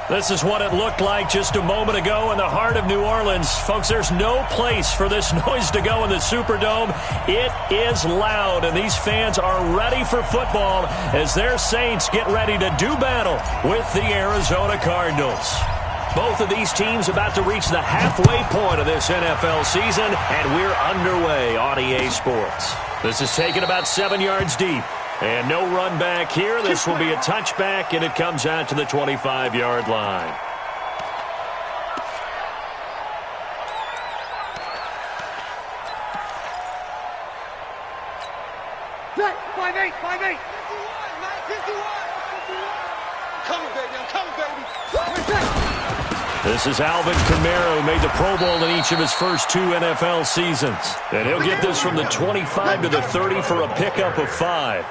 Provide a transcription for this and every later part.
This is what it looked like just a moment ago in the heart of New Orleans. Folks, there's no place for this noise to go in the Superdome. It is loud, and these fans are ready for football as their Saints get ready to do battle with the Arizona Cardinals. Both of these teams about to reach the halfway point of this NFL season, and we're underway on EA Sports. This is taken about 7 yards deep. And no run back here. This will be a touchback, and it comes out to the 25-yard line. Set, 5-8, 5-8. 51, 51. I'm coming, baby. I'm coming, baby. This is Alvin Kamara, who made the Pro Bowl in each of his first 2 NFL seasons. And he'll get this from the 25 to the 30 for a pickup of 5.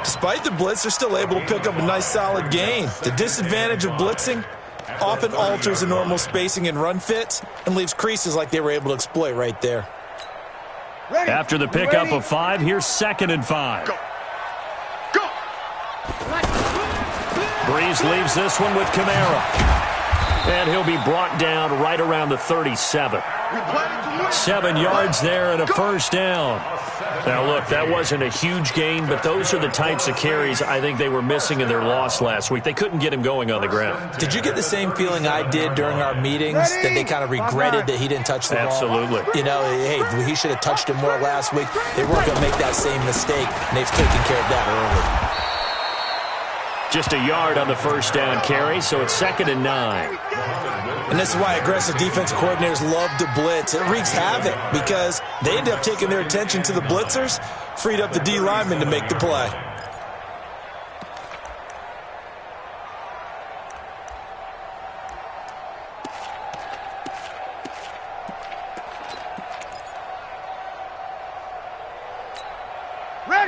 Despite the blitz, they're still able to pick up a nice solid gain. The disadvantage of blitzing often alters the normal spacing and run fits and leaves creases like they were able to exploit right there. After the pickup of 5, here's 2nd and 5. Go. Breeze leaves this one with Kamara. And he'll be brought down right around the 37. 7 yards there and a first down. Now, look, that wasn't a huge gain, but those are the types of carries I think they were missing in their loss last week. They couldn't get him going on the ground. Did you get the same feeling I did during our meetings, that they kind of regretted that he didn't touch the ball? Absolutely. You know, hey, he should have touched it more last week. They weren't going to make that same mistake, and they've taken care of that early. Just a yard on the first down carry, so it's 2nd and 9. And this is why aggressive defensive coordinators love to blitz. It wreaks havoc because they end up taking their attention to the blitzers, freed up the D lineman to make the play.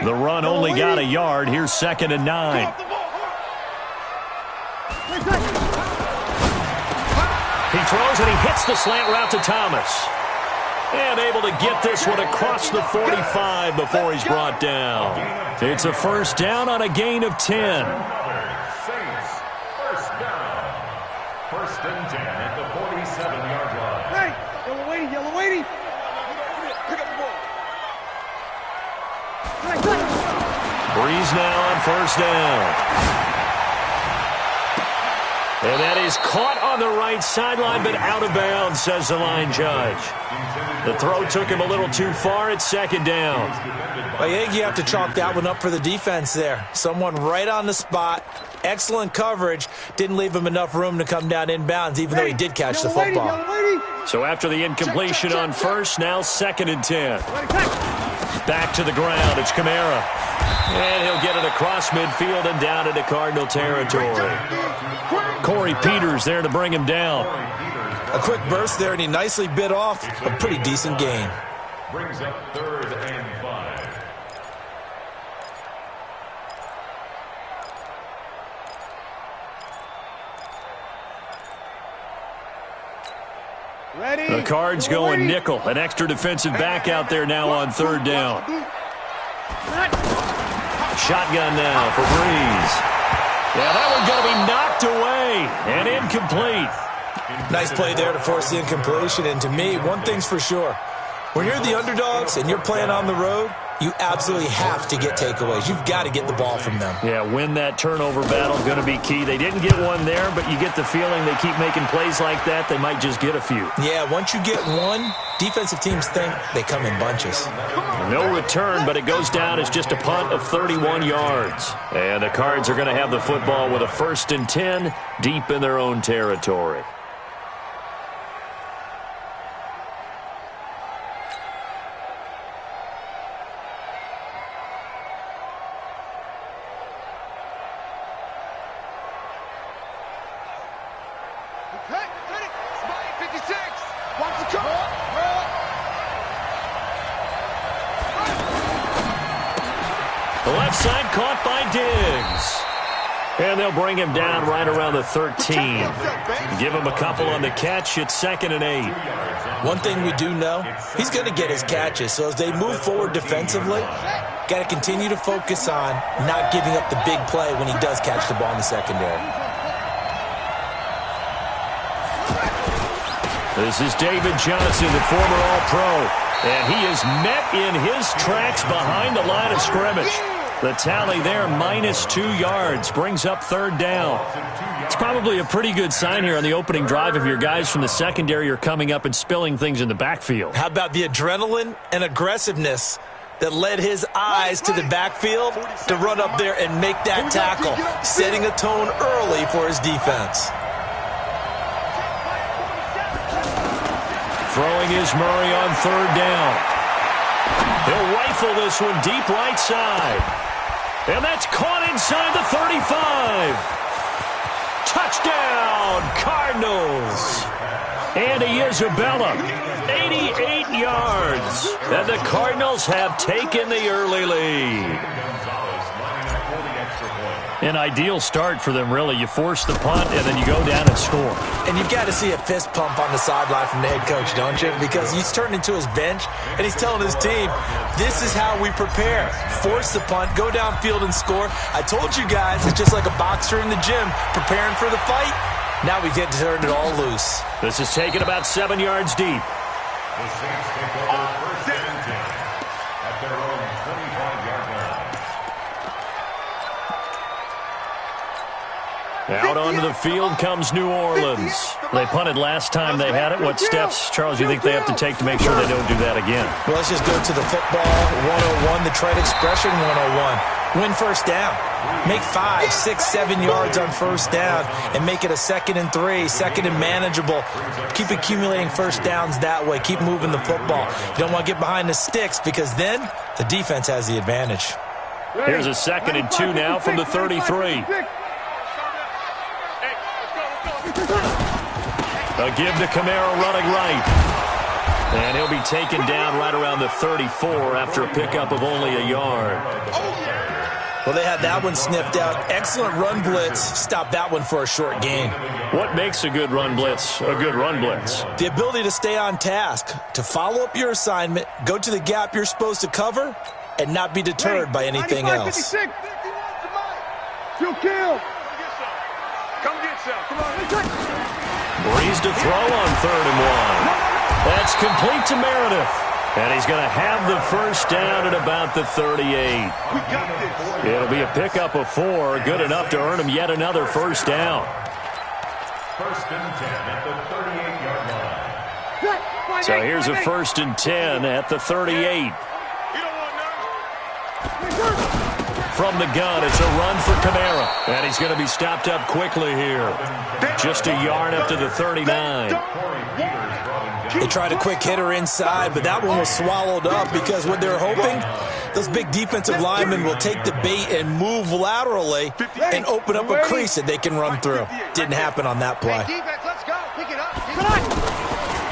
The run only got a yard. Here's 2nd and 9. He throws and he hits the slant route to Thomas. And able to get this one across the 45 before he's brought down. It's a first down on a gain of 10. Saints, first down. 1st and 10 at the 47-yard line. Hey, yellow waiting. Pick up the ball. Breeze now on first down. And that is caught on the right sideline, but out of bounds, says the line judge. The throw took him a little too far. It's 2nd down. I think you have to chalk that one up for the defense there. Someone right on the spot. Excellent coverage. Didn't leave him enough room to come down inbounds, even though he did catch the football. So after the incompletion on first, now 2nd and 10. Back to the ground. It's Kamara. And he'll get it across midfield and down into Cardinal territory. Corey Peters there to bring him down. A quick burst there, and he nicely bit off a pretty decent gain. Brings up 3rd and 5. The Cards going nickel. An extra defensive back out there now on 3rd down. Shotgun now for Breeze. Yeah, that one's going to be knocked away and incomplete. Nice play there to force the incompletion. And to me, one thing's for sure. When you're the underdogs and you're playing on the road, you absolutely have to get takeaways. You've got to get the ball from them. Yeah, win that turnover battle, going to be key. They didn't get one there, but you get the feeling they keep making plays like that, they might just get a few. Yeah, once you get one, defensive teams think they come in bunches. No return, but it goes down as just a punt of 31 yards. And the Cards are going to have the football with a 1st and 10 deep in their own territory. The left side caught by Diggs. And they'll bring him down right around the 13. Give him a couple on the catch. It's 2nd and 8. One thing we do know, he's going to get his catches. So as they move forward defensively, got to continue to focus on not giving up the big play when he does catch the ball in the secondary. This is David Johnson, the former All-Pro, and he is met in his tracks behind the line of scrimmage. The tally there, -2 yards, brings up third down. It's probably a pretty good sign here on the opening drive if your guys from the secondary are coming up and spilling things in the backfield. How about the adrenaline and aggressiveness that led his eyes to the backfield to run up there and make that tackle, setting a tone early for his defense. Throwing is Murray on third down. He'll rifle this one deep right side. And that's caught inside the 35. Touchdown, Cardinals. Andy Isabella, 88 yards. And the Cardinals have taken the early lead. An ideal start for them, really. You force the punt, and then you go down and score. And you've got to see a fist pump on the sideline from the head coach, don't you? Because he's turned into his bench, and he's telling his team, this is how we prepare. Force the punt, go downfield and score. I told you guys, it's just like a boxer in the gym preparing for the fight. Now we get to turn it all loose. This is taken about 7 yards deep. The Saints take over first and 10 at their own 25-yard line. Out onto the field comes New Orleans. They punted last time they had it. What steps, Charles, you think they have to take to make sure they don't do that again? Well, let's just go to the football 101, the trade expression 101. Win first down. Make 5, 6, 7 yards on first down and make it a 2nd and 3, 2nd and manageable. Keep accumulating first downs that way. Keep moving the football. You don't want to get behind the sticks because then the defense has the advantage. Here's a 2nd and 2 now from the 33. A give to Kamara running right. And he'll be taken down right around the 34 after a pickup of only a yard. Well, they had that one sniffed out. Excellent run blitz. Stop that one for a short gain. What makes a good run blitz a good run blitz? The ability to stay on task, to follow up your assignment, go to the gap you're supposed to cover, and not be deterred by anything else. You'll kill. Come get some. Come on. Breeze to throw on 3rd and 1. That's complete to Meredith. And he's going to have the first down at about the 38. We got this. It'll be a pickup of 4, good enough to earn him yet another first down. First and 10 at the 38-yard line. So here's a 1st and 10 at the 38. From the gun, it's a run for Kamara. And he's going to be stopped up quickly here. Just a yard up to the 39. They tried a quick hitter inside, but that one was swallowed up because what they're hoping, those big defensive linemen will take the bait and move laterally and open up a crease that they can run through. Didn't happen on that play.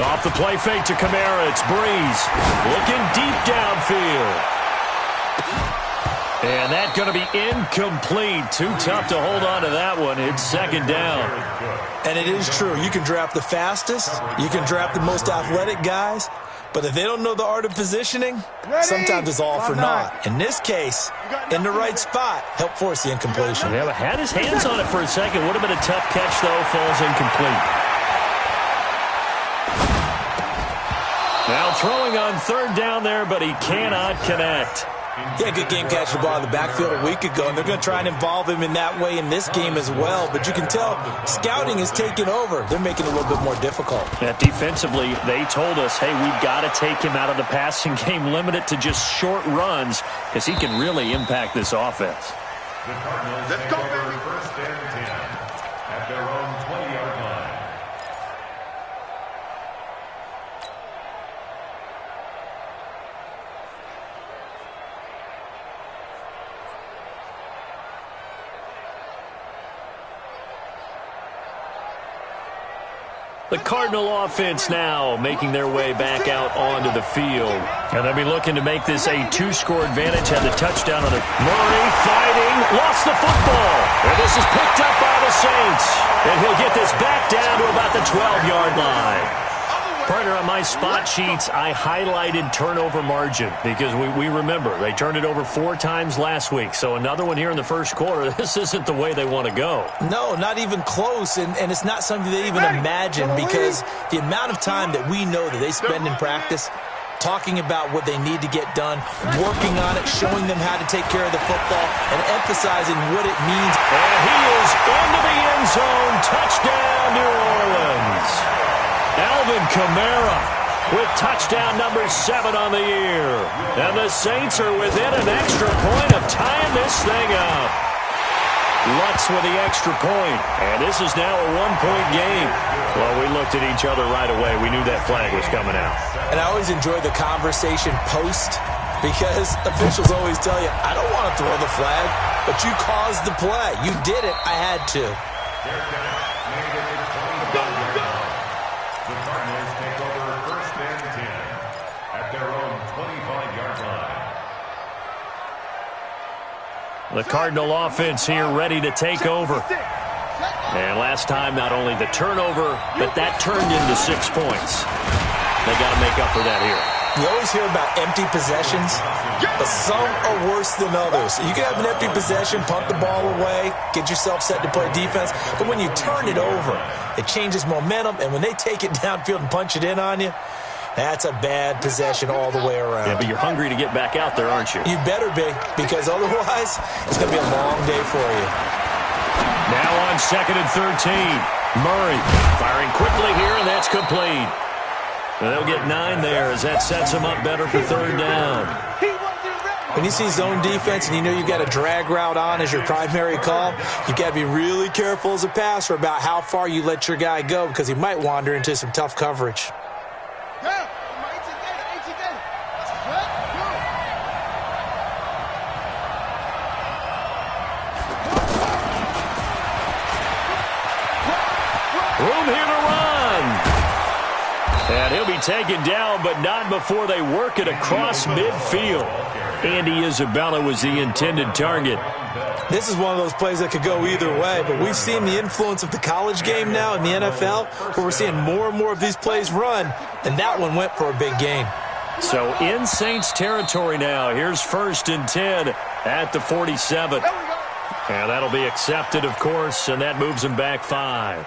Off the play fake to Kamara, it's Breeze. Looking deep downfield. And that's going to be incomplete. Too tough to hold on to that one. It's 2nd down. And it is true. You can draft the fastest. You can draft the most athletic guys. But if they don't know the art of positioning, sometimes it's all for naught. In this case, in the right spot, help force the incompletion. Yeah, had his hands on it for a second. Would have been a tough catch, though. Falls incomplete. Now throwing on 3rd down there, but he cannot connect. Yeah, good game catching the ball in the backfield a week ago, and they're going to try and involve him in that way in this game as well. But you can tell scouting is taking over. They're making it a little bit more difficult. Yeah, defensively, they told us, hey, we've got to take him out of the passing game, limit it to just short runs, because he can really impact this offense. The Cardinals take over first and 10 at their own 20-yard line. The Cardinal offense now making their way back out onto the field. And they'll be looking to make this a 2-score advantage. Had the touchdown on it. Murray fighting, lost the football. And this is picked up by the Saints. And he'll get this back down to about the 12-yard line. Partner, on my spot sheets, I highlighted turnover margin because we remember they turned it over 4 times last week. So another one here in the first quarter. This isn't the way they want to go. No, not even close, and it's not something they even imagine because the amount of time that we know that they spend in practice talking about what they need to get done, working on it, showing them how to take care of the football, and emphasizing what it means. And he is into the end zone. Touchdown, New Orleans. Alvin Kamara with touchdown number 7 on the year. And the Saints are within an extra point of tying this thing up. Lutz with the extra point. And this is now a 1-point game. Well, we looked at each other right away. We knew that flag was coming out. And I always enjoy the conversation post because officials always tell you, I don't want to throw the flag, but you caused the play. You did it. I had to. The Cardinal offense here ready to take over. And last time, not only the turnover, but that turned into 6 points. They got to make up for that here. You always hear about empty possessions, but some are worse than others. You can have an empty possession, punt the ball away, get yourself set to play defense, but when you turn it over, it changes momentum, and when they take it downfield and punch it in on you, that's a bad possession all the way around. Yeah, but you're hungry to get back out there, aren't you? You better be, because otherwise, it's going to be a long day for you. Now on 2nd and 13. Murray firing quickly here, and that's complete. They'll get 9 there as that sets them up better for 3rd down. When you see zone defense and you know you've got a drag route on as your primary call, you've got to be really careful as a passer about how far you let your guy go because he might wander into some tough coverage. Room here to run. And he'll be taken down, but not before they work it across midfield. Andy Isabella was the intended target. This is one of those plays that could go either way, but we've seen the influence of the college game now in the NFL, where we're seeing more and more of these plays run, and that one went for a big gain. So in Saints territory now. Here's 1st and 10 at the 47. And that'll be accepted, of course, and that moves them back 5.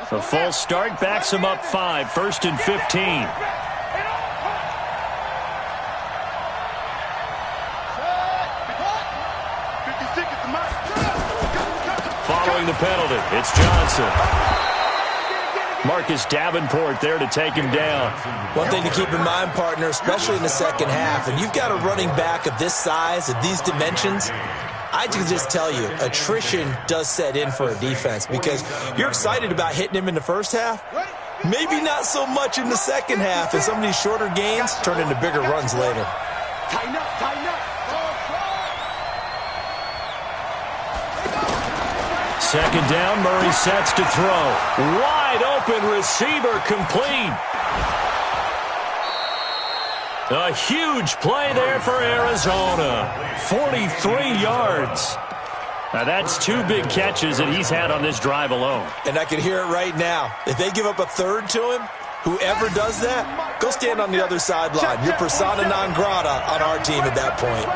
A false start backs him up 5. 1st and 15. Following the penalty, it's Johnson. Marcus Davenport there to take him down. One thing to keep in mind, partner, especially in the second half, and you've got a running back of this size, of these dimensions, I can just tell you, attrition does set in for a defense because you're excited about hitting him in the first half. Maybe not so much in the second half, and some of these shorter gains turn into bigger runs later. Tighten up, tighten up. 2nd down, Murray sets to throw. Wide open receiver complete. A huge play there for Arizona. 43 yards. Now that's 2 big catches that he's had on this drive alone. And I can hear it right now. If they give up a 3rd to him, whoever does that, go stand on the other sideline. You're persona non grata on our team at that point.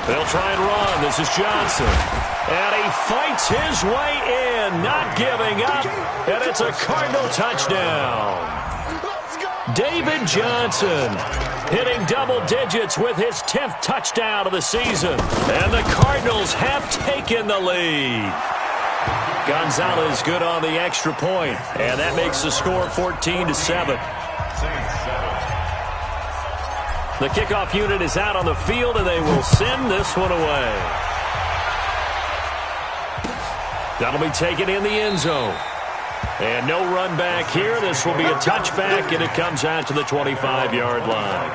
They'll try and run. This is Johnson. And he fights his way in, not giving up. And it's a Cardinal touchdown. David Johnson hitting double digits with his 10th touchdown of the season. And the Cardinals have taken the lead. Gonzalez good on the extra point. And that makes the score 14-7. The kickoff unit is out on the field, and they will send this one away. That'll be taken in the end zone. And no run back here. This will be a touchback, and it comes out to the 25-yard line.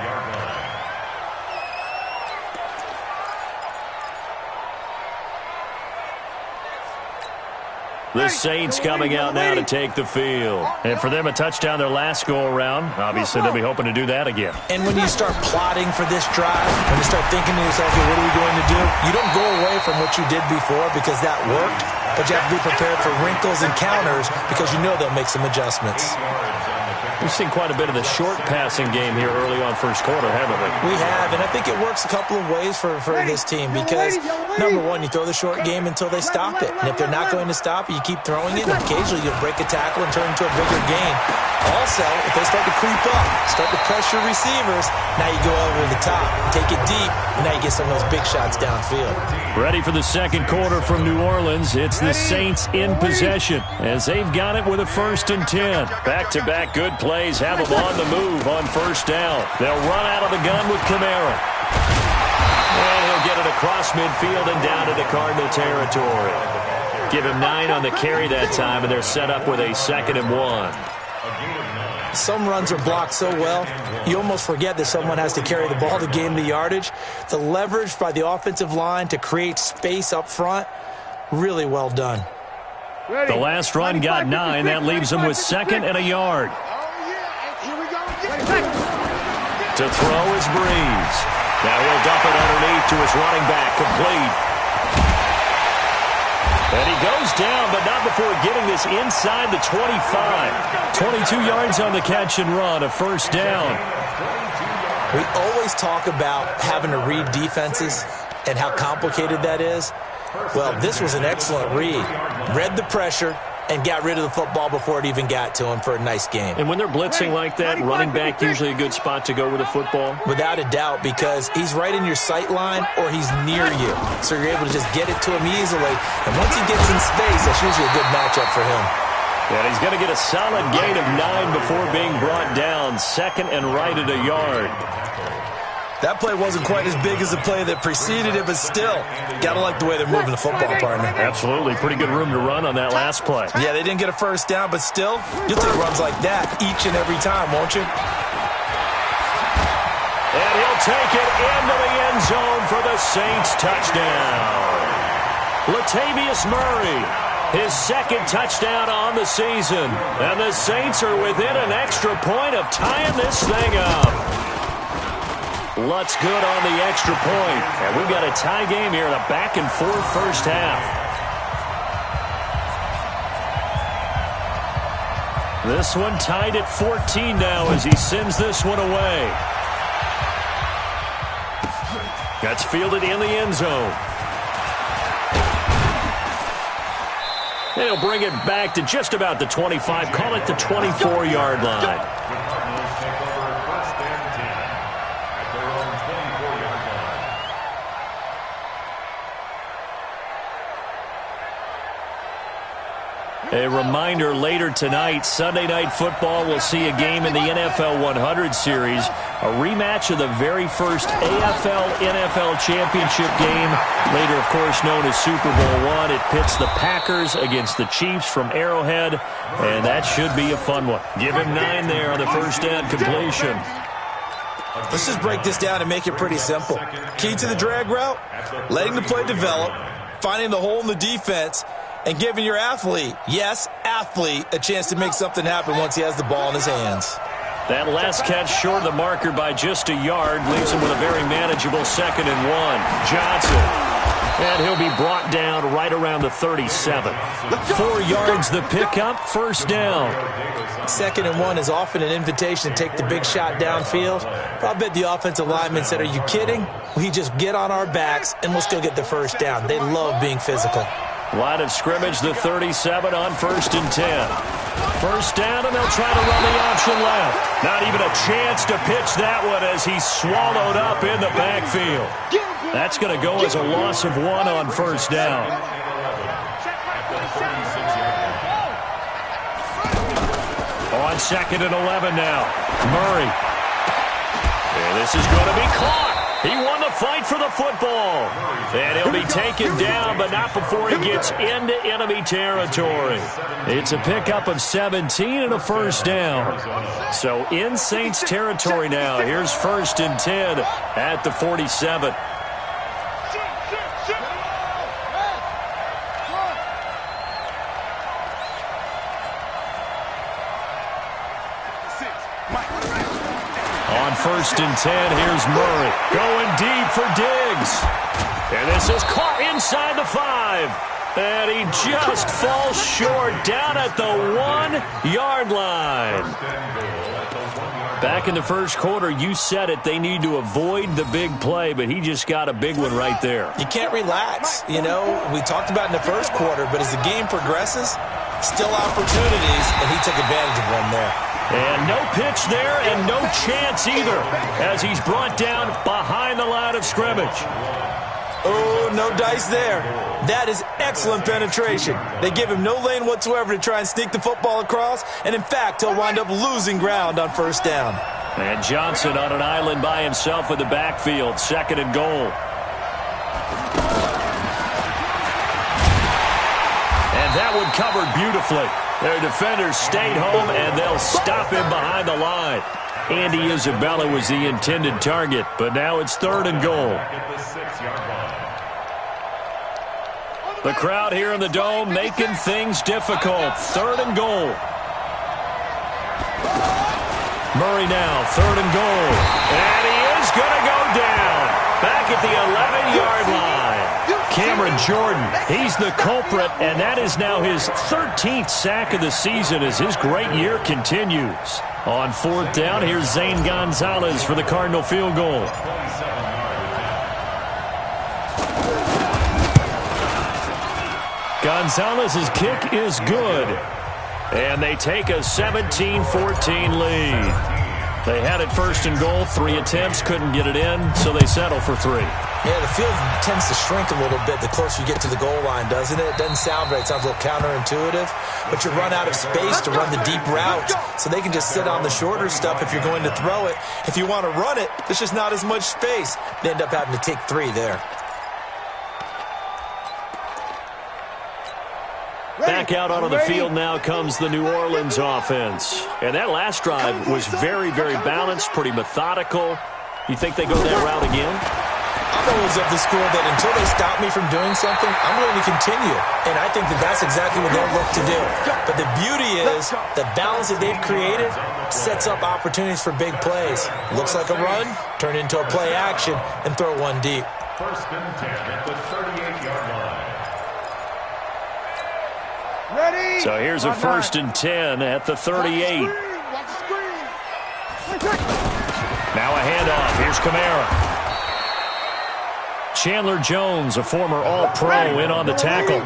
The Saints coming out now to take the field. And for them, a touchdown their last go-around. Obviously, they'll be hoping to do that again. And when you start plotting for this drive, when you start thinking to yourself, okay, what are we going to do? You don't go away from what you did before because that worked, but you have to be prepared for wrinkles and counters because you know they'll make some adjustments. We've seen quite a bit of the short passing game here early on first quarter, haven't we? We have, and I think it works a couple of ways for this team because, number one, you throw the short game until they stop it. And if they're not going to stop it, you keep throwing it, and occasionally you'll break a tackle and turn into a bigger game. Also, if they start to creep up, start to pressure receivers, now you go over the top, take it deep, and now you get some of those big shots downfield. Ready for the second quarter from New Orleans. It's the Saints in possession as they've got it with a 1st and 10. Back-to-back good plays have them on the move on first down. They'll run out of the gun with Kamara. And he'll get it across midfield and down into Cardinal territory. Give him 9 on the carry that time, and they're set up with a 2nd and 1. Some runs are blocked so well, you almost forget that someone has to carry the ball to gain the yardage. The leverage by the offensive line to create space up front, really well done. The last run got 9. That leaves him with 2nd and a yard. To throw is Breeze. Now he'll dump it underneath to his running back, complete. And he goes down, but not before getting this inside the 25. 22 yards on the catch and run, a 1st down. We always talk about having to read defenses and how complicated that is. Well, this was an excellent read. Read the pressure and got rid of the football before it even got to him for a nice game. And when they're blitzing like that, running back usually a good spot to go with the football? Without a doubt, because he's right in your sight line or he's near you. So you're able to just get it to him easily. And once he gets in space, that's usually a good matchup for him. And he's going to get a solid gain of 9 before being brought down. 2nd and right at a yard. That play wasn't quite as big as the play that preceded it, but still, got to like the way they're moving the football, partner. Absolutely. Pretty good room to run on that last play. Yeah, they didn't get a 1st down, but still, you'll take runs like that each and every time, won't you? And he'll take it into the end zone for the Saints touchdown. Latavius Murray, his 2nd touchdown on the season. And the Saints are within an extra point of tying this thing up. Lutz good on the extra point. And we've got a tie game here in a back-and-forth first half. This one tied at 14 now as he sends this one away. That's fielded in the end zone. And he'll bring it back to just about the 25. Call it the 24-yard line. A reminder, later tonight, Sunday Night Football will see a game in the NFL 100 Series, a rematch of the very first AFL-NFL Championship game, later, of course, known as Super Bowl I. It pits the Packers against the Chiefs from Arrowhead, and that should be a fun one. Give him 9 there on the 1st down completion. Let's just break this down and make it pretty simple. Key to the drag route, letting the play develop, finding the hole in the defense, and giving your athlete, yes, athlete, a chance to make something happen once he has the ball in his hands. That last catch short of the marker by just a yard leaves him with a very manageable 2nd and 1. Johnson. And he'll be brought down right around the 37. 4 yards the pickup, 1st down. 2nd and 1 is often an invitation to take the big shot downfield. I bet the offensive lineman said, are you kidding? We just get on our backs and we'll still get the 1st down. They love being physical. Line of scrimmage, the 37 on 1st and 10. 1st down, and they'll try to run the option left. Not even a chance to pitch that one as he's swallowed up in the backfield. That's going to go as a loss of 1 on 1st down. On 2nd and 11 now. Murray. And this is going to be caught. He won the fight for the football. And he'll be taken down, but not before he gets into enemy territory. It's a pickup of 17 and a 1st down. So in Saints territory now. Here's 1st and 10 at the 47. On 1st and 10, here's Murray. Going deep for Diggs. And this is caught inside the 5. And he just falls short down at the 1-yard line. Back in the first quarter, you said it, they need to avoid the big play, but he just got a big one right there. You can't relax. You know, we talked about in the first quarter, but as the game progresses, still opportunities, and he took advantage of one there. And no pitch there and no chance either as he's brought down behind the line of scrimmage. Oh, no dice there. That is excellent penetration. They give him no lane whatsoever to try and sneak the football across, and in fact, he'll wind up losing ground on 1st down. And Johnson on an island by himself in the backfield, 2nd and goal. And that one covered beautifully. Their defenders stayed home, and they'll stop him behind the line. Andy Isabella was the intended target, but now it's 3rd and goal. The crowd here in the Dome making things difficult. 3rd and goal. Murray now, 3rd and goal. And he is going to go down. Back at the 11-yard line. Cameron Jordan, he's the culprit, and that is now his 13th sack of the season as his great year continues. On 4th down, here's Zane Gonzalez for the Cardinal field goal. Gonzalez's kick is good. And they take a 17-14 lead. They had it 1st and goal, 3 attempts, couldn't get it in, so they settle for 3. Yeah, the field tends to shrink a little bit the closer you get to the goal line, doesn't it? It doesn't sound right. It sounds a little counterintuitive. But you run out of space to run the deep route, so they can just sit on the shorter stuff if you're going to throw it. If you want to run it, there's just not as much space. They end up having to take 3 there. Back out onto the field now comes the New Orleans offense. And that last drive was very, very balanced, pretty methodical. You think they go that route again? I'm always of the school that until they stop me from doing something, I'm going to continue. And I think that that's exactly what they'll look to do. But the beauty is the balance that they've created sets up opportunities for big plays. Looks like a run, turn into a play action, and throw one deep. 1st and 10 at the 38-yard line. Ready? So here's a 1st and 10 at the 38. Now a handoff. Here's Kamara. Chandler Jones, a former All-Pro, in on the tackle.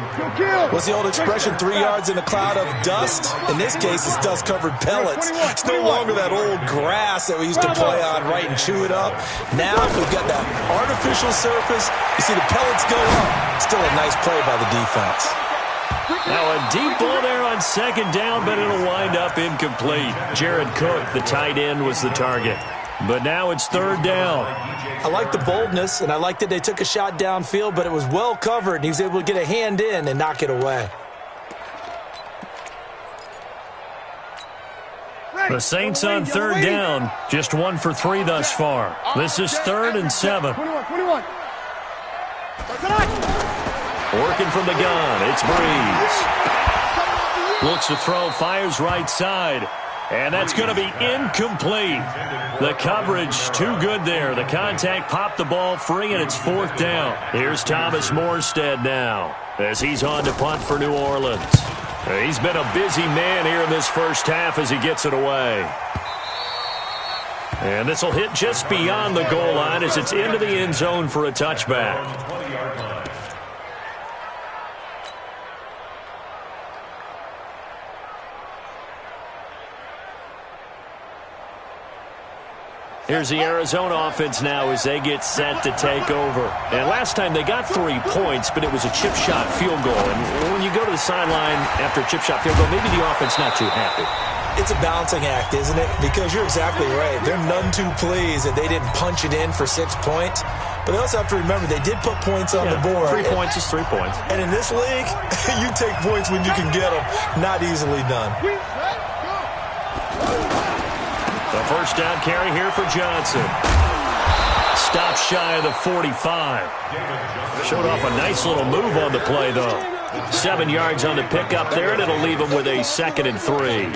What's the old expression, 3 yards in a cloud of dust? In this case, it's dust-covered pellets. It's no longer that old grass that we used to play on, right, and chew it up. Now we've got that artificial surface. You see the pellets go up. Still a nice play by the defense. Now a deep ball there on 2nd down, but it'll wind up incomplete. Jared Cook, the tight end, was the target. But now it's 3rd down. I like the boldness, and I like that they took a shot downfield, but it was well covered, and he was able to get a hand in and knock it away. The Saints on 3rd down, just 1 for 3 thus far. This is 3rd and 7. 21. Working from the gun, it's Breeze. Looks to throw, fires right side. And that's going to be incomplete. The coverage too good there. The contact popped the ball free, and it's 4th down. Here's Thomas Morstead now as he's on to punt for New Orleans. He's been a busy man here in this first half as he gets it away. And this will hit just beyond the goal line as it's into the end zone for a touchback. Here's the Arizona offense now as they get set to take over. And last time they got 3 points, but it was a chip shot field goal. And when you go to the sideline after a chip shot field goal, maybe the offense not too happy. It's a balancing act, isn't it? Because you're exactly right. They're none too pleased that they didn't punch it in for 6 points. But they also have to remember they did put points on the board. 3 points is 3 points. And in this league, you take points when you can get them. Not easily done. The first down carry here for Johnson. Stop shy of the 45. Showed off a nice little move on the play, though. 7 yards on the pickup there, and it'll leave him with a 2nd and 3.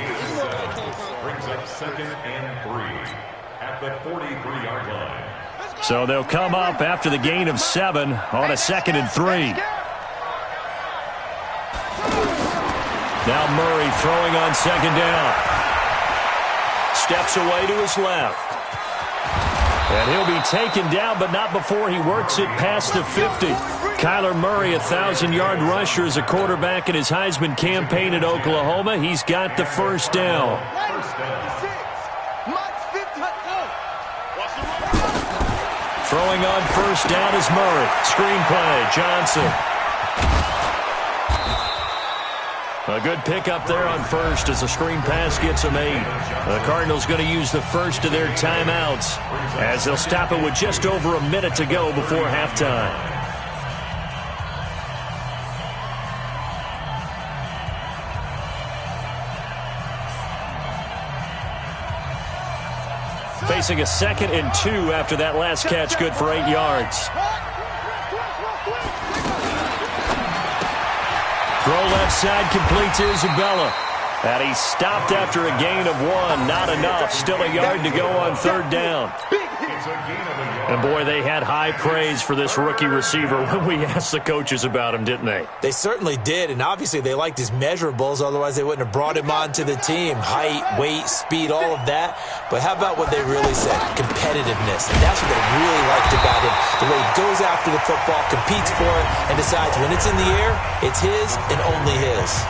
2nd and 3 at the 43-yard line. So they'll come up after the gain of 7 on a 2nd and 3. Now Murray throwing on 2nd down. Steps away to his left. And he'll be taken down, but not before he works it past the 50. Kyler Murray, 1,000-yard rusher as a quarterback in his Heisman campaign at Oklahoma. He's got the first down. Throwing on first down is Murray. Screenplay, Johnson. A good pickup there on first as the screen pass gets a made. The Cardinals going to use the first of their timeouts as they'll stop it with just over a minute to go before halftime. Facing a 2nd and 2 after that last catch, good for 8 yards. Throw left side, complete to Isabella. And he stopped after a gain of 1. Not enough. Still a yard to go on 3rd down. And, boy, they had high praise for this rookie receiver when we asked the coaches about him, didn't they? They certainly did, and obviously they liked his measurables. Otherwise, they wouldn't have brought him onto the team. Height, weight, speed, all of that. But how about what they really said? Competitiveness. And that's what they really liked about him. The way he goes after the football, competes for it, and decides when it's in the air, it's his and only his.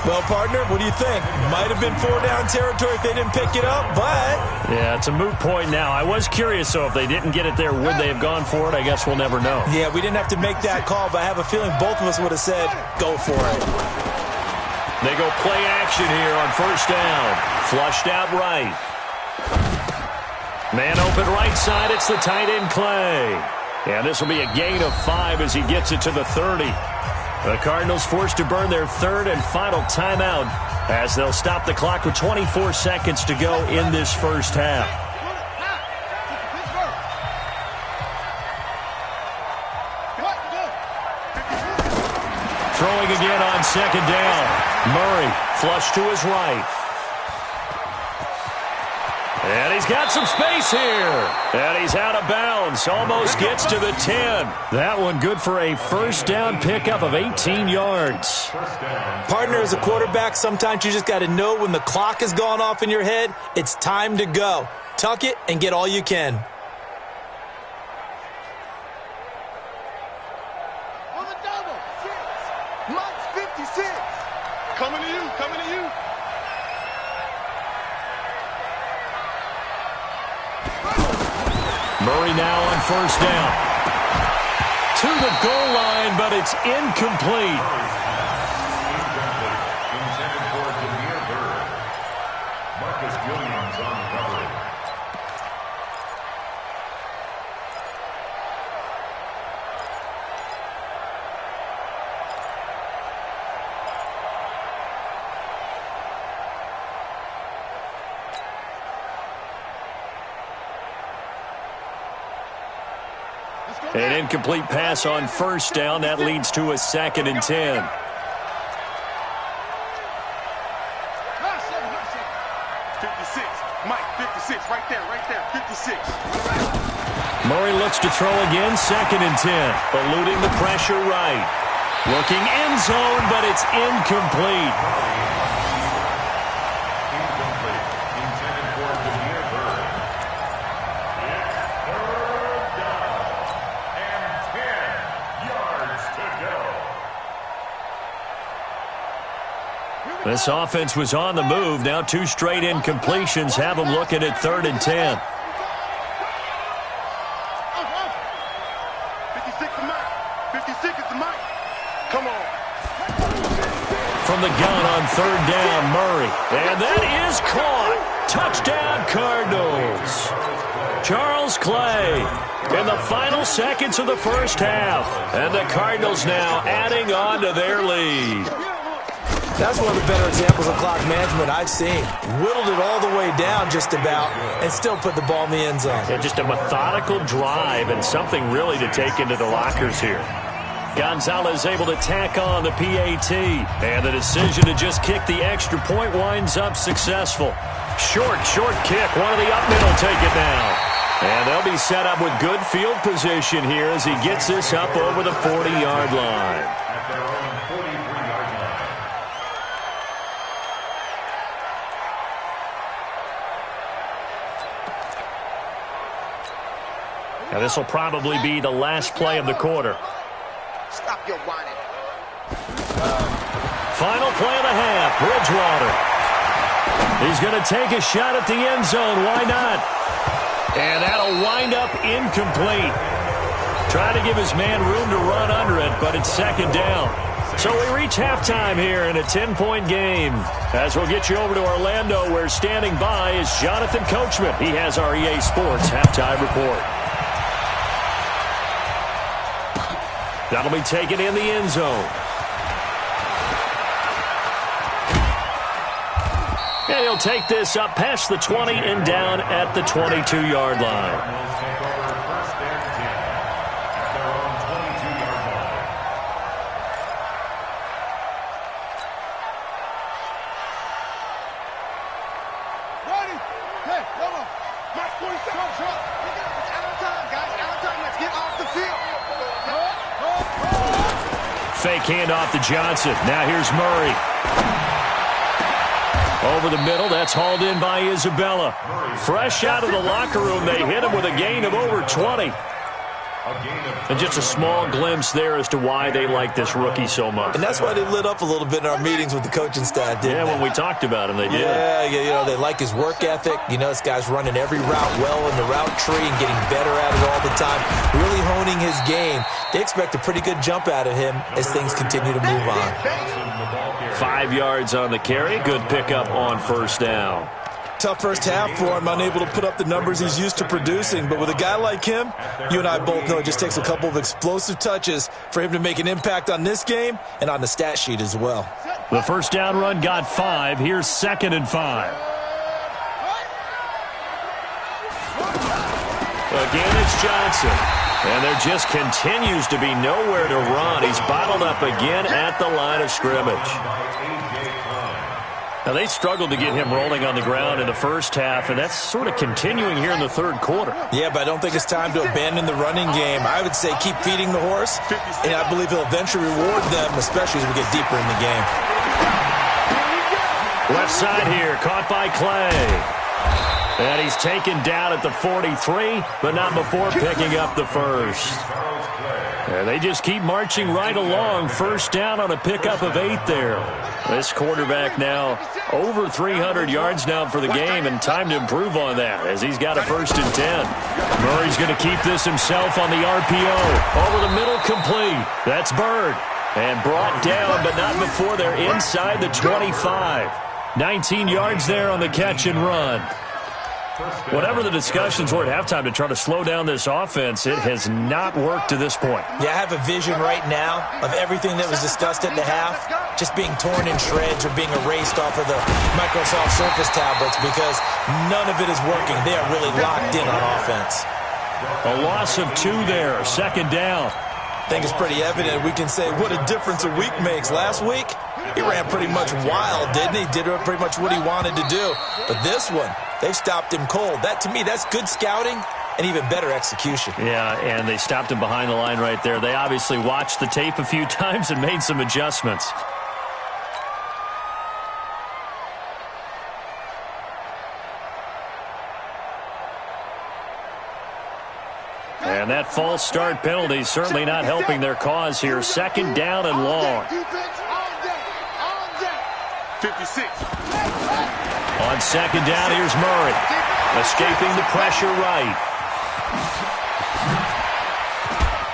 Well, partner, what do you think? Might have been 4-down territory if they didn't pick it up, but... Yeah, it's a moot point now. I was curious, so if they didn't get it there, would they have gone for it? I guess we'll never know. Yeah, we didn't have to make that call, but I have a feeling both of us would have said, go for it. They go play action here on first down. Flushed out right. Man open right side, it's the tight end Clay. And this will be a gain of 5 as he gets it to the 30. The Cardinals forced to burn their 3rd and final timeout as they'll stop the clock with 24 seconds to go in this first half. Throwing again on 2nd down. Murray flush to his right. And he's got some space here. And he's out of bounds. Almost gets to the 10. That one good for a first down pickup of 18 yards. Partner, as a quarterback, sometimes you just got to know when the clock has gone off in your head, it's time to go. Tuck it and get all you can. On the double. 6. Mike's 56. Coming to you. Coming to you. Murray now on first down. To the goal line, but it's incomplete. Intended for Demir Bird. Marcus Williams on the coverage. An incomplete pass on first down. That leads to a 2nd and 10. 56. Mike, 56. Right there. 56. Murray looks to throw again. 2nd and 10. Eluding the pressure right. Looking end zone, but it's incomplete. Intended for Demir Bird. It's 3rd down and 10 yards to go. This offense was on the move. Now 2 straight incompletions have them looking at 3rd and 10. 56 to Mike. 56 is to Mike. Come on. From the gun on 3rd down, Murray. And that is caught. Touchdown, Cardinals. Charles Clay in the final seconds of the first half. And the Cardinals now adding on to their lead. That's one of the better examples of clock management I've seen. Whittled it all the way down just about and still put the ball in the end zone. Yeah, just a methodical drive and something really to take into the lockers here. Gonzalez able to tack on the PAT. And the decision to just kick the extra point winds up successful. Short kick. One of the up middle take it now. And they'll be set up with good field position here as he gets this up over the 40-yard line. At their own 43-yard line. Now this will probably be the last play of the quarter. Stop your whining. Final play of the half, Bridgewater. He's going to take a shot at the end zone. Why not? And that'll wind up incomplete. Trying to give his man room to run under it, but it's second down. So we reach halftime here in a 10-point game. As we'll get you over to Orlando, where standing by is Jonathan Coachman. He has our EA Sports halftime report. That'll be taken in the end zone. And he'll take this up past the 20 and down at the 22-yard line. Take over first and 10 at their own 22-yard line. Ready? Hey, come on. Mark 47. It's out of time, guys. Out of time. Let's get off the field. Fake handoff to Johnson. Now here's Murray. Over the middle, that's hauled in by Isabella. Fresh out of the locker room, they hit him with a gain of over 20. And just a small glimpse there as to why they like this rookie so much. And that's why they lit up a little bit in our meetings with the coaching staff, didn't they? When we talked about him, they did. Yeah, you know, they like his work ethic. You know, this guy's running every route well in the route tree and getting better at it all the time, really honing his game. They expect a pretty good jump out of him as things continue to move on. 5 yards on the carry. Good pickup on first down. Tough first half for him, unable to put up the numbers he's used to producing. But with a guy like him, you and I both know it just takes a couple of explosive touches for him to make an impact on this game and on the stat sheet as well. The first down run got 5. Here's 2nd and 5. Again, it's Johnson. And there just continues to be nowhere to run. He's bottled up again at the line of scrimmage. Now, they struggled to get him rolling on the ground in the first half, and that's sort of continuing here in the third quarter. Yeah, but I don't think it's time to abandon the running game. I would say keep feeding the horse, and I believe he'll eventually reward them, especially as we get deeper in the game. Left side here, caught by Clay. And he's taken down at the 43, but not before picking up the first. And they just keep marching right along. First down on a pickup of 8 there. This quarterback now over 300 yards now for the game, and time to improve on that as he's got a 1st and 10. Murray's going to keep this himself on the RPO. Over the middle, complete. That's Bird. And brought down, but not before they're inside the 25. 19 yards there on the catch and run. Whatever the discussions were at halftime to try to slow down this offense, it has not worked to this point. Yeah, I have a vision right now of everything that was discussed at the half just being torn in shreds or being erased off of the Microsoft Surface tablets because none of it is working. They are really locked in on offense. A loss of 2 there, 2nd down. I think it's pretty evident. We can say what a difference a week makes. Last week, he ran pretty much wild, didn't he? Did pretty much what he wanted to do. But this one, they've stopped him cold. That, to me, that's good scouting and even better execution. Yeah, and they stopped him behind the line right there. They obviously watched the tape a few times and made some adjustments. And that false start penalty certainly not helping their cause here. 2nd down and long. 56. On 2nd down, here's Murray. Escaping the pressure right.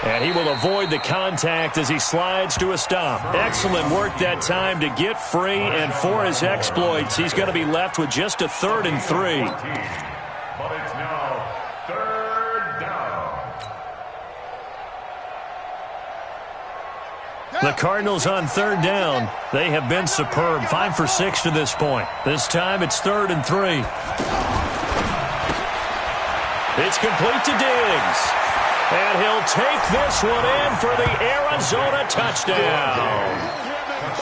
And he will avoid the contact as he slides to a stop. Excellent work that time to get free, and for his exploits, he's going to be left with just a 3rd and 3. But it's now 3rd down. The Cardinals on 3rd down. They have been superb. 5 for 6 to this point. This time it's 3rd and 3. It's complete to Diggs. And he'll take this one in for the Arizona touchdown.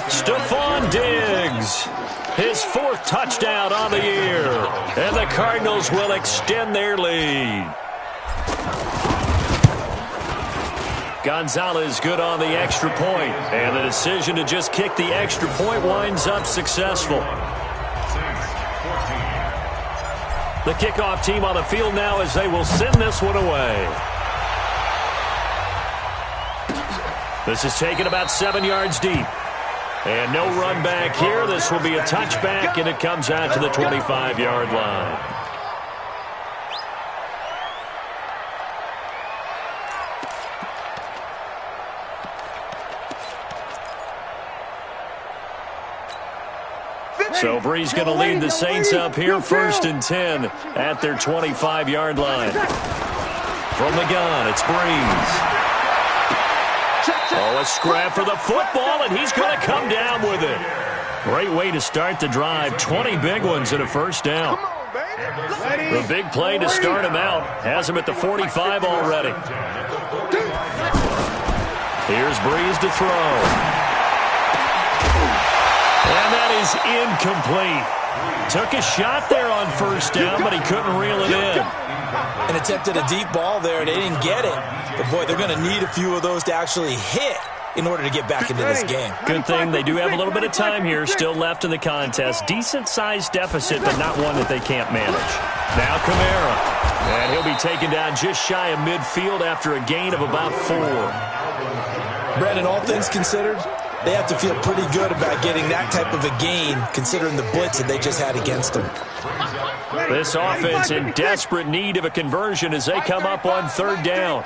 Stephon Diggs, his 4th touchdown on the year. And the Cardinals will extend their lead. Gonzalez good on the extra point. And the decision to just kick the extra point winds up successful. The kickoff team on the field now as they will send this one away. This is taken about 7 yards deep. And no run back here. This will be a touchback, and it comes out to the 25-yard line. So Brees going to lead the Saints up here, 1st and 10 at their 25-yard line. From the gun, it's Brees. Oh, a scrap for the football, and he's going to come down with it. Great way to start the drive. 20 big ones and a first down. The big play to start him out has him at the 45 already. Here's Brees to throw. And that is incomplete. Took a shot there on first down, but he couldn't reel it in. And attempted a deep ball there. They didn't get it. But, boy, they're going to need a few of those to actually hit in order to get back into this game. Good thing they do have a little bit of time here still left in the contest. Decent-sized deficit, but not one that they can't manage. Now Kamara. And he'll be taken down just shy of midfield after a gain of about 4. Brandon, all things considered, they have to feel pretty good about getting that type of a gain considering the blitz that they just had against them. This offense in desperate need of a conversion as they come up on 3rd down.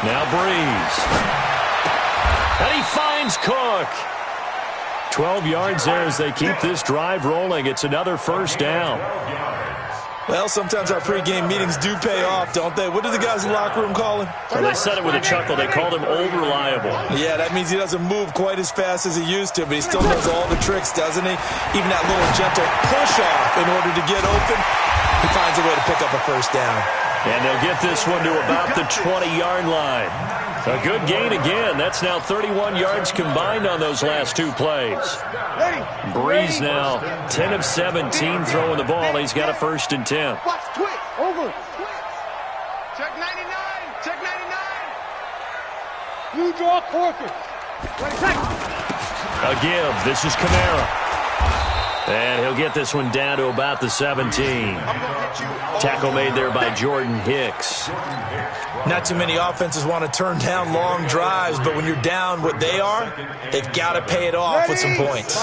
Now Brees. And he finds Cook. 12 yards there as they keep this drive rolling. It's another first down. Well, sometimes our pregame meetings do pay off, don't they? What do the guys in the locker room call him? Well, they said it with a chuckle. They called him old reliable. Yeah, that means he doesn't move quite as fast as he used to, but he still knows all the tricks, doesn't he? Even that little gentle push-off in order to get open, he finds a way to pick up a first down. And they'll get this one to about the 20-yard line. A good gain again. That's now 31 yards combined on those last 2 plays. Brees now 10 of 17 throwing the ball. He's got a 1st and 10. Watch, twitch, over. Check 99, check 99. You draw quarter. A give. This is Kamara. And he'll get this one down to about the 17. Tackle made there by Jordan Hicks. Not too many offenses want to turn down long drives, but when you're down what they are, they've got to pay it off with some points.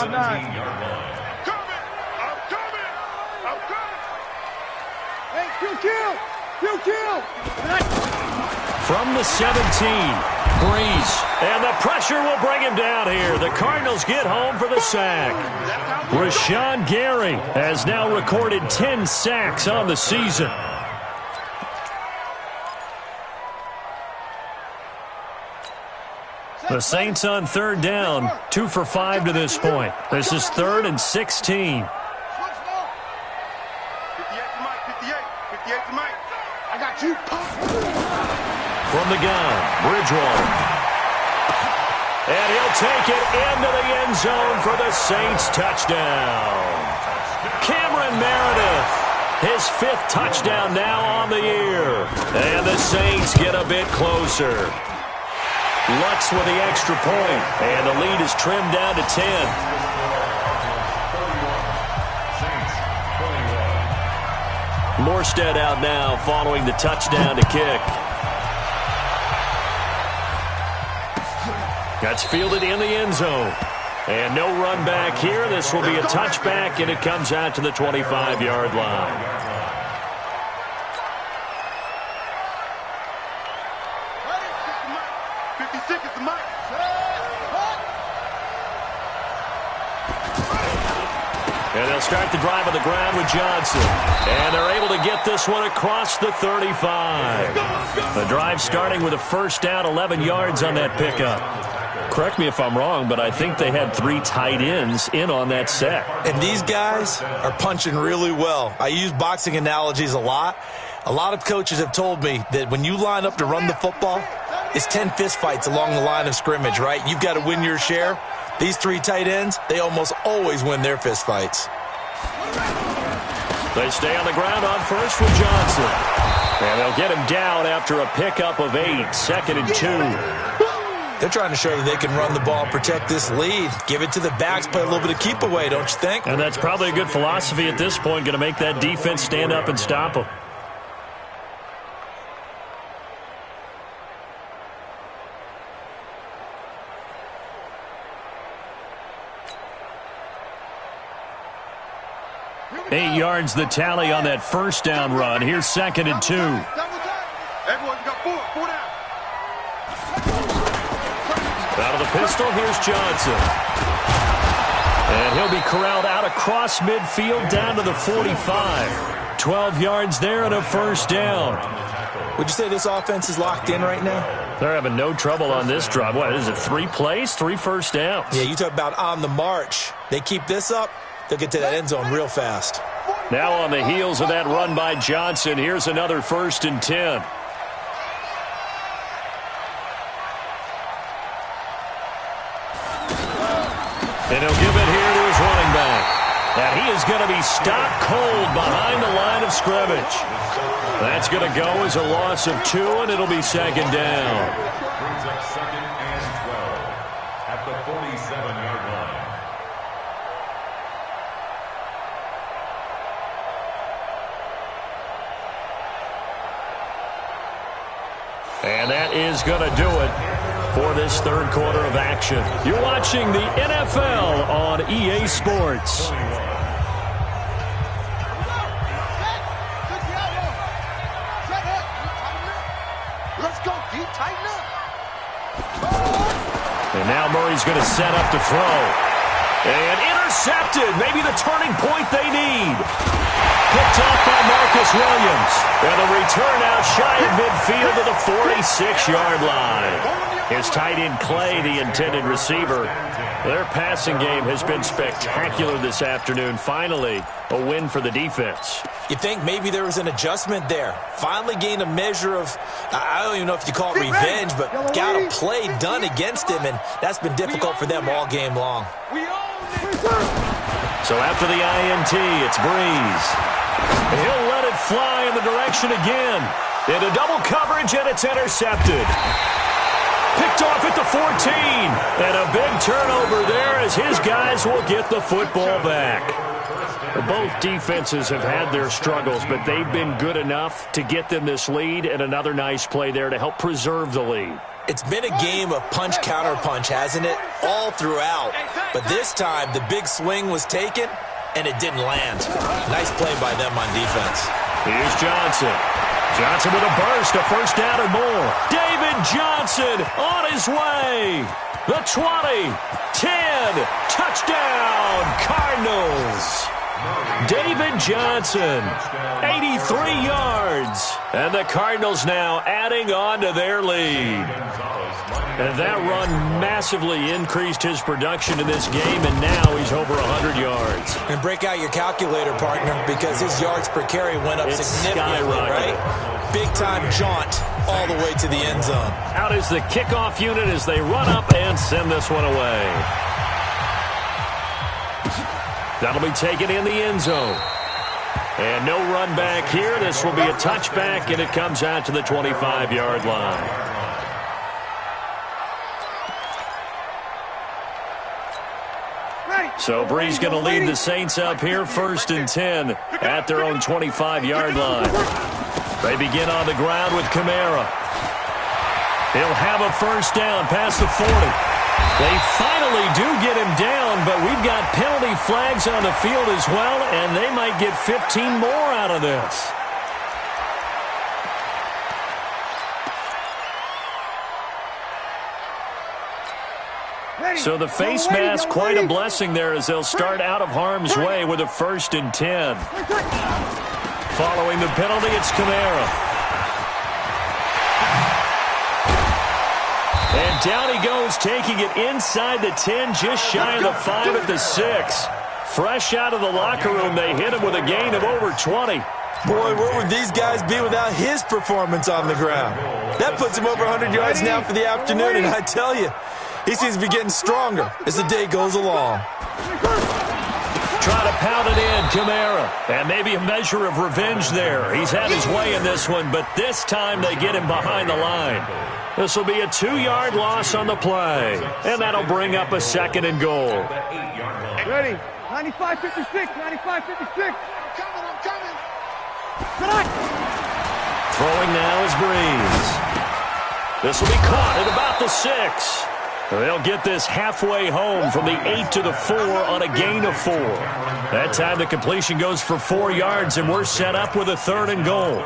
From the 17. Brees, and the pressure will bring him down here. The Cardinals get home for the sack. Rashawn Gary has now recorded 10 sacks on the season. The Saints on 3rd down, 2 for 5 to this point. This is 3rd and 16. 58 to Mike, 58 to Mike. I got you. From the gun, Bridgewater. And he'll take it into the end zone for the Saints touchdown. Cameron Meredith, his 5th touchdown now on the year. And the Saints get a bit closer. Lutz with the extra point, and the lead is trimmed down to 10. Morstead out now following the touchdown to kick. That's fielded in the end zone. And no run back here. This will be a touchback, and it comes out to the 25-yard line. And they'll start the drive on the ground with Johnson. And they're able to get this one across the 35. The drive starting with a first down, 11 yards on that pickup. Correct me if I'm wrong, but I think they had 3 tight ends in on that set. And these guys are punching really well. I use boxing analogies a lot. A lot of coaches have told me that when you line up to run the football, it's 10 fistfights along the line of scrimmage, right? You've got to win your share. These three tight ends, they almost always win their fistfights. They stay on the ground on first with Johnson. And they'll get him down after a pickup of 8, 2nd and 2. They're trying to show that they can run the ball, protect this lead. Give it to the backs, play a little bit of keep away, don't you think? And that's probably a good philosophy at this point, going to make that defense stand up and stop them. Eight yards the tally on that first down run. Here's 2nd and 2. Everyone got four down. Out of the pistol, here's Johnson. And he'll be corralled out across midfield down to the 45. 12 yards there and a first down. Would you say this offense is locked in right now? They're having no trouble on this drive. What is it, 3 plays, 3 first downs? Yeah, you talk about on the march. They keep this up, they'll get to that end zone real fast. Now on the heels of that run by Johnson, here's another 1st and 10. And he'll give it here to his running back. And he is going to be stopped cold behind the line of scrimmage. That's going to go as a loss of 2, and it'll be 2nd down. Brings up 2nd and 12 at the 47-yard line. And that is going to do it for this third quarter of action. You're watching the NFL on EA Sports. Let's go, D. Tighten up. And now Murray's going to set up to throw. And intercepted. Maybe the turning point they need. Picked off by Marcus Williams. And a return out shy of midfield to the 46-yard line. His tight end Clay, the intended receiver. Their passing game has been spectacular this afternoon. Finally, a win for the defense. You think maybe there was an adjustment there. Finally gained a measure of, I don't even know if you call it revenge, but got a play done against him, and that's been difficult for them all game long. So after the INT, it's Breeze. He'll let it fly in the direction again. Into double coverage, and it's intercepted. Picked off at the 14. And a big turnover there as his guys will get the football back. Both defenses have had their struggles, but they've been good enough to get them this lead, and another nice play there to help preserve the lead. It's been a game of punch-counter-punch, hasn't it? All throughout. But this time, the big swing was taken, and it didn't land. Nice play by them on defense. Here's Johnson. Johnson with a burst, a first down and more. David Johnson on his way. The 20, 10, touchdown, Cardinals. David Johnson, 83 yards. And the Cardinals now adding on to their lead. And that run massively increased his production in this game, and now he's over 100 yards. And break out your calculator, partner, because his yards per carry went up significantly, right? Big-time jaunt all the way to the end zone. Out is the kickoff unit as they run up and send this one away. That'll be taken in the end zone. And no run back here. This will be a touchback, and it comes out to the 25-yard line. So Bree's going to lead the Saints up here, 1st and 10 at their own 25-yard line. They begin on the ground with Kamara. He'll have a first down past the 40. They finally do get him down, but we've got penalty flags on the field as well, and they might get 15 more out of this. So the face mask, quite a blessing there as they'll start out of harm's way with a 1st and 10. Following the penalty, it's Kamara. And down he goes, taking it inside the 10, just shy of the 5 at the 6. Fresh out of the locker room, they hit him with a gain of over 20. Boy, where would these guys be without his performance on the ground? That puts him over 100 yards now for the afternoon, and I tell you, he seems to be getting stronger as the day goes along. Trying to pound it in, Kamara. And maybe a measure of revenge there. He's had his way in this one, but this time they get him behind the line. This will be a 2-yard loss on the play, and that'll bring up a 2nd and goal. Ready? 95-56, 95-56. I'm coming. Throwing now is Breeze. This will be caught at about the 6. They'll get this halfway home from the 8 to the 4 on a gain of 4. That time the completion goes for 4 yards, and we're set up with a 3rd and goal.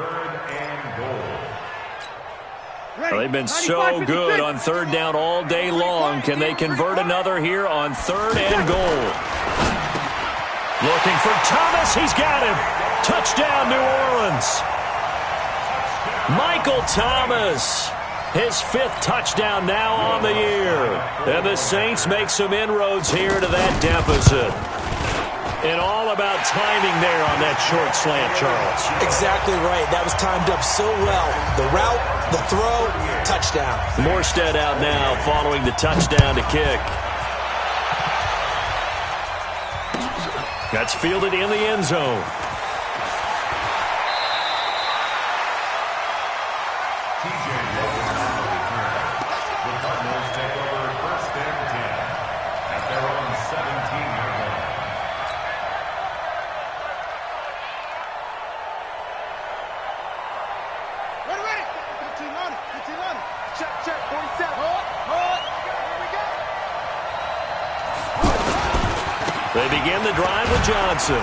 Well, they've been so good on 3rd down all day long. Can they convert another here on 3rd and goal? Looking for Thomas. He's got him. Touchdown, New Orleans. Michael Thomas. His 5th touchdown now on the year. And the Saints make some inroads here to that deficit. And all about timing there on that short slant, Charles. Exactly right. That was timed up so well. The route, the throw, touchdown. Morstead out now following the touchdown to kick. That's fielded in the end zone. They begin the drive with Johnson.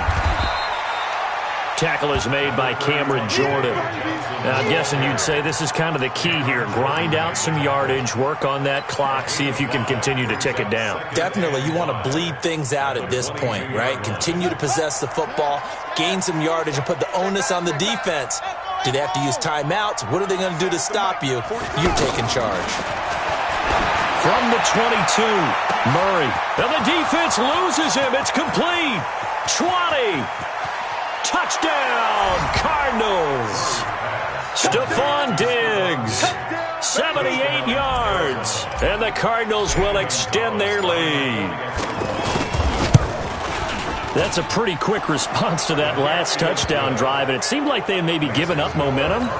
Tackle is made by Cameron Jordan. Now, I'm guessing you'd say this is kind of the key here. Grind out some yardage, work on that clock, see if you can continue to tick it down. Definitely. You want to bleed things out at this point, right? Continue to possess the football, gain some yardage, and put the onus on the defense. Do they have to use timeouts? What are they going to do to stop you? You're taking charge. From the 22, Murray. And the defense loses him. It's complete. 20. Touchdown, Cardinals. Stephon Diggs. 78 yards. And the Cardinals will extend their lead. That's a pretty quick response to that last touchdown drive, and it seemed like they may be giving up momentum.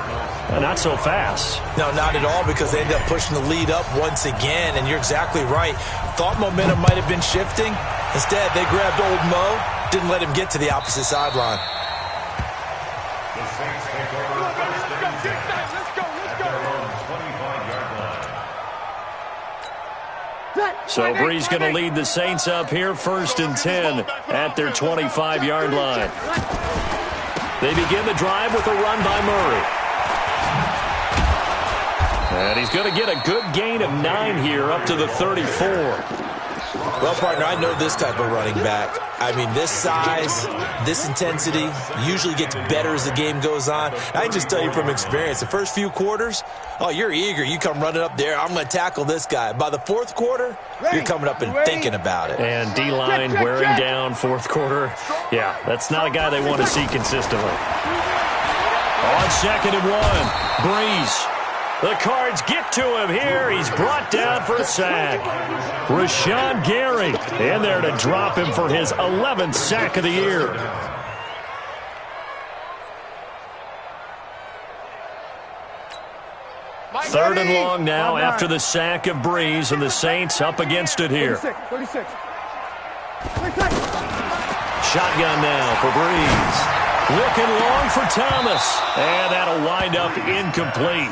Not so fast. No, not at all, because they ended up pushing the lead up once again, and you're exactly right. Thought momentum might have been shifting. Instead, they grabbed old Mo, didn't let him get to the opposite sideline. The Saints take over first and 10 at their own 25-yard line. So Breeze going to lead the Saints up here, 1st and 10 at their 25-yard line. They begin the drive with a run by Murray. And he's going to get a good gain of 9 here up to the 34. Well, partner, I know this type of running back. I mean, this size, this intensity usually gets better as the game goes on. I can just tell you from experience, the first few quarters, oh, you're eager. You come running up there, I'm going to tackle this guy. By the 4th quarter, you're coming up and thinking about it. And D-line wearing down 4th quarter. Yeah, that's not a guy they want to see consistently. On 2nd and 1, Breeze. The Cards get to him here. He's brought down for a sack. Rashawn Gary in there to drop him for his 11th sack of the year. Third and long now after the sack of Breeze, and the Saints up against it here. 36. Shotgun now for Breeze. Looking long for Thomas. And that'll wind up incomplete.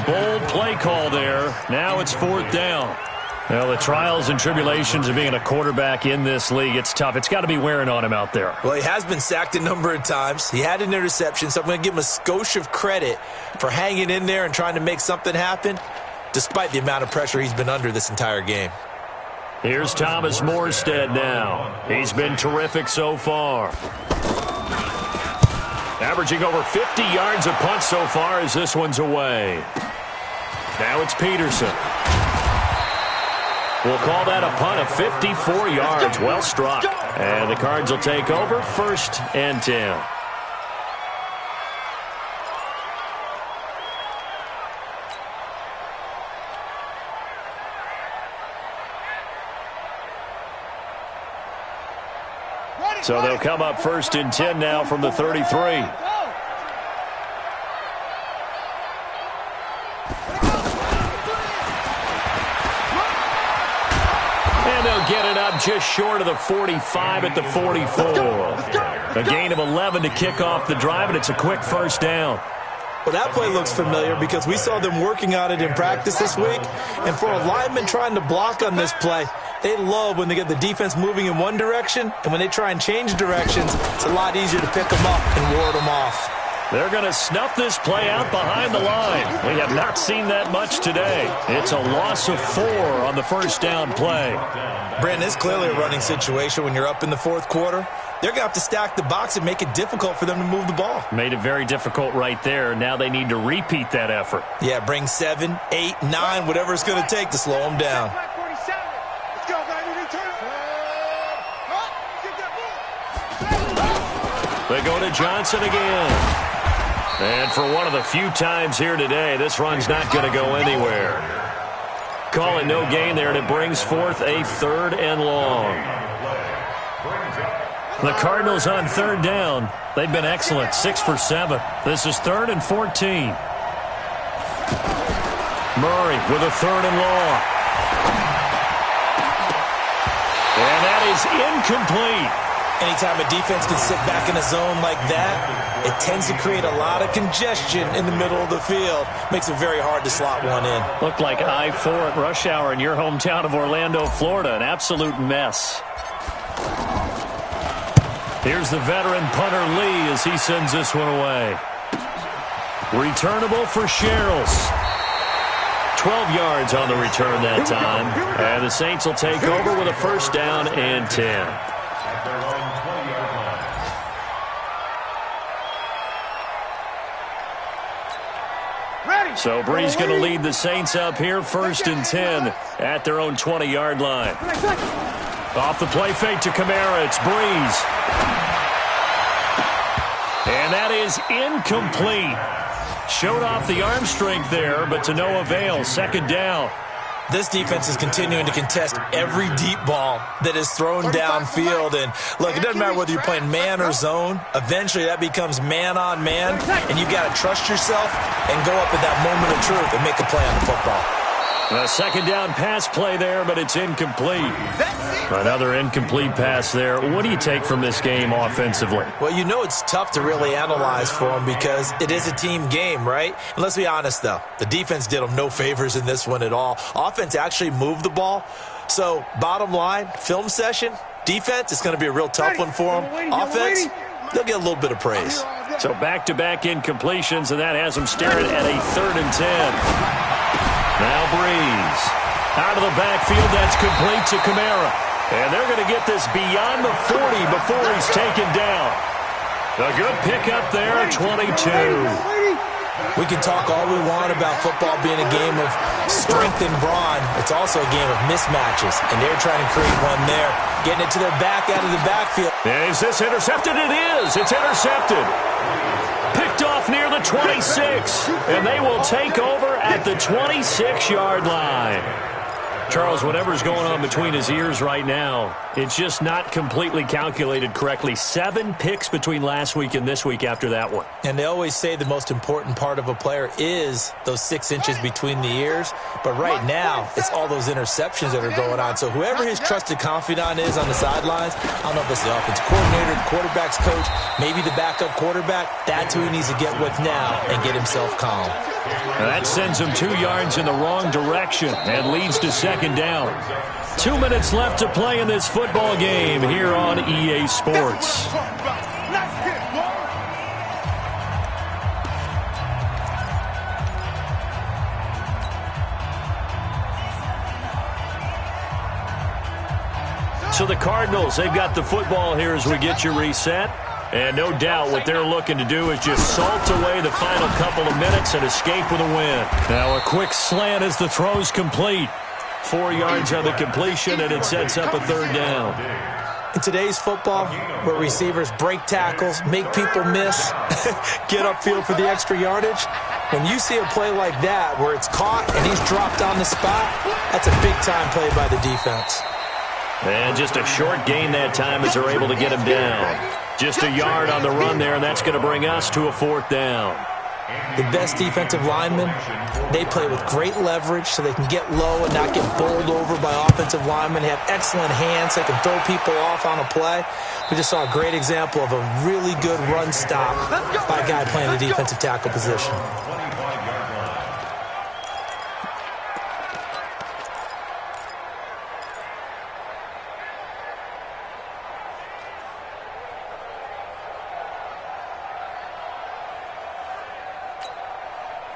Bold play call there. Now it's 4th down. Well, the trials and tribulations of being a quarterback in this league, it's tough. It's got to be wearing on him out there. Well, he has been sacked a number of times. He had an interception, so I'm going to give him a skosh of credit for hanging in there and trying to make something happen, despite the amount of pressure he's been under this entire game. Here's Thomas Morstead now. He's been terrific so far. Averaging over 50 yards a punt so far as this one's away. Now it's Peterson. We'll call that a punt of 54 yards. Well struck. And the Cards will take over 1st and 10. So they'll come up 1st and 10 now from the 33. They'll get it up just short of the 45 at the 44. A gain of 11 to kick off the drive, and it's a quick 1st down. Well, that play looks familiar because we saw them working on it in practice this week. And for a lineman trying to block on this play, they love when they get the defense moving in one direction, and when they try and change directions, it's a lot easier to pick them up and ward them off. They're going to snuff this play out behind the line. We have not seen that much today. It's a loss of 4 on the 1st down play. Brandon, it's clearly a running situation when you're up in the 4th quarter. They're going to have to stack the box and make it difficult for them to move the ball. Made it very difficult right there. Now they need to repeat that effort. Yeah, bring 7, 8, 9, whatever it's going to take to slow them down. They go to Johnson again. And for one of the few times here today, this run's not going to go anywhere. Call it no gain there, and it brings forth a 3rd and long. The Cardinals on 3rd down. They've been excellent, 6 for 7. This is 3rd and 14. Murray with a 3rd and long. And that is incomplete. Anytime a defense can sit back in a zone like that, it tends to create a lot of congestion in the middle of the field. Makes it very hard to slot one in. Looked like I-4 at rush hour in your hometown of Orlando, Florida. An absolute mess. Here's the veteran punter Lee as he sends this one away. Returnable for Sherrills. 12 yards on the return that time. And the Saints will take over with a 1st down and 10. So Bree's going to lead the Saints up here, 1st and 10 at their own 20-yard line. Off the play fake to Kamara, it's Breeze. And that is incomplete. Showed off the arm strength there, but to no avail. 2nd down. This defense is continuing to contest every deep ball that is thrown downfield. And, look, it doesn't matter whether you're playing man or zone. Eventually, that becomes man-on-man, and you've got to trust yourself and go up at that moment of truth and make a play on the football. A 2nd down pass play there, but it's incomplete. Another incomplete pass there. What do you take from this game offensively? Well, you know it's tough to really analyze for them because it is a team game, right? And let's be honest, though. The defense did them no favors in this one at all. Offense actually moved the ball. So, bottom line, film session, defense, it's going to be a real tough one for them. Offense, they'll get a little bit of praise. So, back-to-back incompletions, and that has them staring at a 3rd and 10. Now Breeze. Out of the backfield, that's complete to Kamara. And they're going to get this beyond the 40 before he's taken down. A good pickup there, 22. We can talk all we want about football being a game of strength and brawn. It's also a game of mismatches, and they're trying to create one there. Getting it to their back out of the backfield. Is this intercepted? It is. It's intercepted. Picked off near the 26, and they will take over at the 26-yard line. Charles, whatever's going on between his ears right now, it's just not completely calculated correctly. 7 picks between last week and this week after that one. And they always say the most important part of a player is those 6 inches between the ears. But right now, it's all those interceptions that are going on. So whoever his trusted confidant is on the sidelines, I don't know if it's the offensive coordinator, the quarterback's coach, maybe the backup quarterback, that's who he needs to get with now and get himself calm. Now that sends him 2 yards in the wrong direction and leads to 2nd down. 2 minutes left to play in this football game here on EA Sports. So the Cardinals, they've got the football here as we get you reset. And no doubt what they're looking to do is just salt away the final couple of minutes and escape with a win. Now a quick slant as the throw's complete. 4 yards on the completion, and it sets up a 3rd down. In today's football, where receivers break tackles, make people miss, get upfield for the extra yardage, when you see a play like that where it's caught and he's dropped on the spot, that's a big-time play by the defense. And just a short gain that time as they're able to get him down. Just a yard on the run there, and that's going to bring us to a 4th down. The best defensive linemen, they play with great leverage so they can get low and not get bowled over by offensive linemen. They have excellent hands. They can throw people off on a play. We just saw a great example of a really good run stop by a guy playing the defensive tackle position.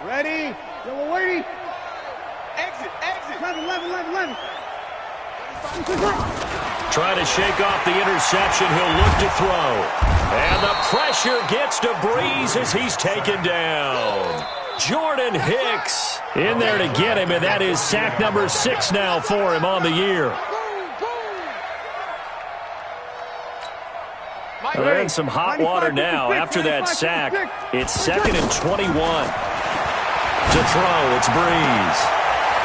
Ready? Yo, we're waiting. Exit. 11. Trying to shake off the interception. He'll look to throw. And the pressure gets to Breeze as he's taken down. Jordan Hicks in there to get him, and that is sack number 6 now for him on the year. They're in some hot water now after that sack. It's 2nd and 21. To throw, it's Breeze.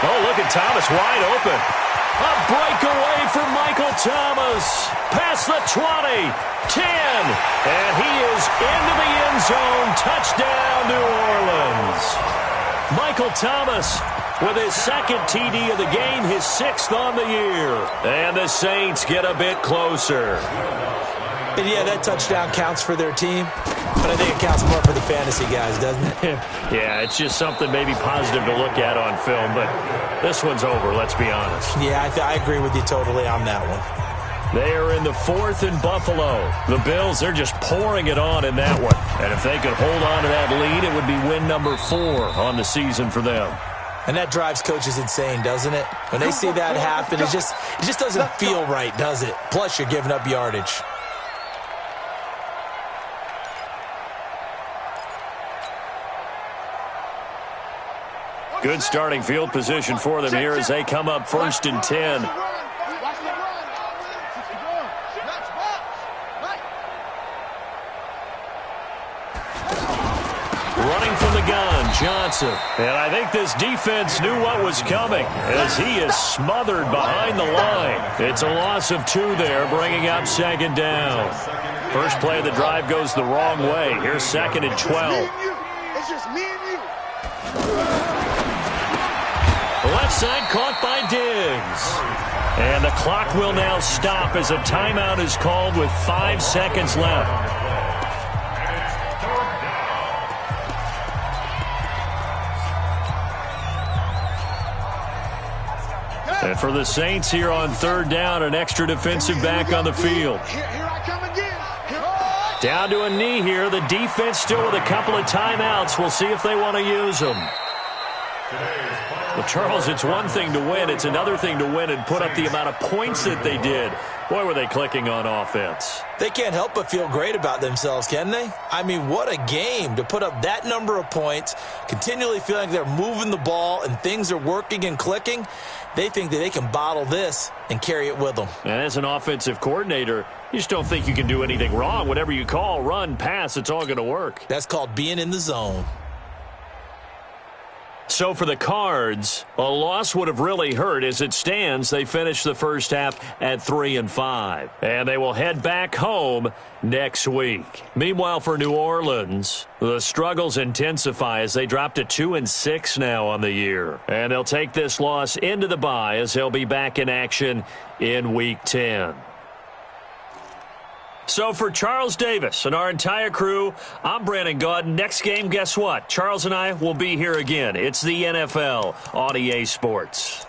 Oh, look at Thomas wide open. A breakaway for Michael Thomas. Past the 20, 10, and he is into the end zone. Touchdown, New Orleans. Michael Thomas with his 2nd TD of the game, his 6th on the year. And the Saints get a bit closer. And yeah, that touchdown counts for their team, but I think it counts more for the fantasy guys, doesn't it? Yeah, it's just something maybe positive to look at on film, but this one's over, let's be honest. Yeah, I agree with you totally on that one. They are in the 4th in Buffalo. The Bills, they're just pouring it on in that one. And if they could hold on to that lead, it would be win number 4 on the season for them. And that drives coaches insane, doesn't it? When they see that happen, it just doesn't feel right, does it? Plus, you're giving up yardage. Good starting field position for them here as they come up 1st and 10. Running from the gun, Johnson. And I think this defense knew what was coming as he is smothered behind the line. It's a loss of 2 there, bringing up 2nd down. First play of the drive goes the wrong way. Here's 2nd and 12. It's just me and you. Left side caught by Diggs. And the clock will now stop as a timeout is called with 5 seconds left. And for the Saints here on 3rd down, an extra defensive back on the field. Here I come again. Down to a knee here. The defense still with a couple of timeouts. We'll see if they want to use them. Well, Charles, it's one thing to win. It's another thing to win and put up the amount of points that they did. Boy, were they clicking on offense. They can't help but feel great about themselves, can they? I mean, what a game to put up that number of points, continually feeling like they're moving the ball and things are working and clicking. They think that they can bottle this and carry it with them. And as an offensive coordinator, you just don't think you can do anything wrong. Whatever you call, run, pass, it's all going to work. That's called being in the zone. So for the Cards, a loss would have really hurt. As it stands, they finished the first half at 3-5. And they will head back home next week. Meanwhile, for New Orleans, the struggles intensify as they drop to 2-6 now on the year. And they'll take this loss into the bye as they'll be back in action in Week 10. So for Charles Davis and our entire crew, I'm Brandon Gaudin. Next game, guess what? Charles and I will be here again. It's the NFL on EA Sports.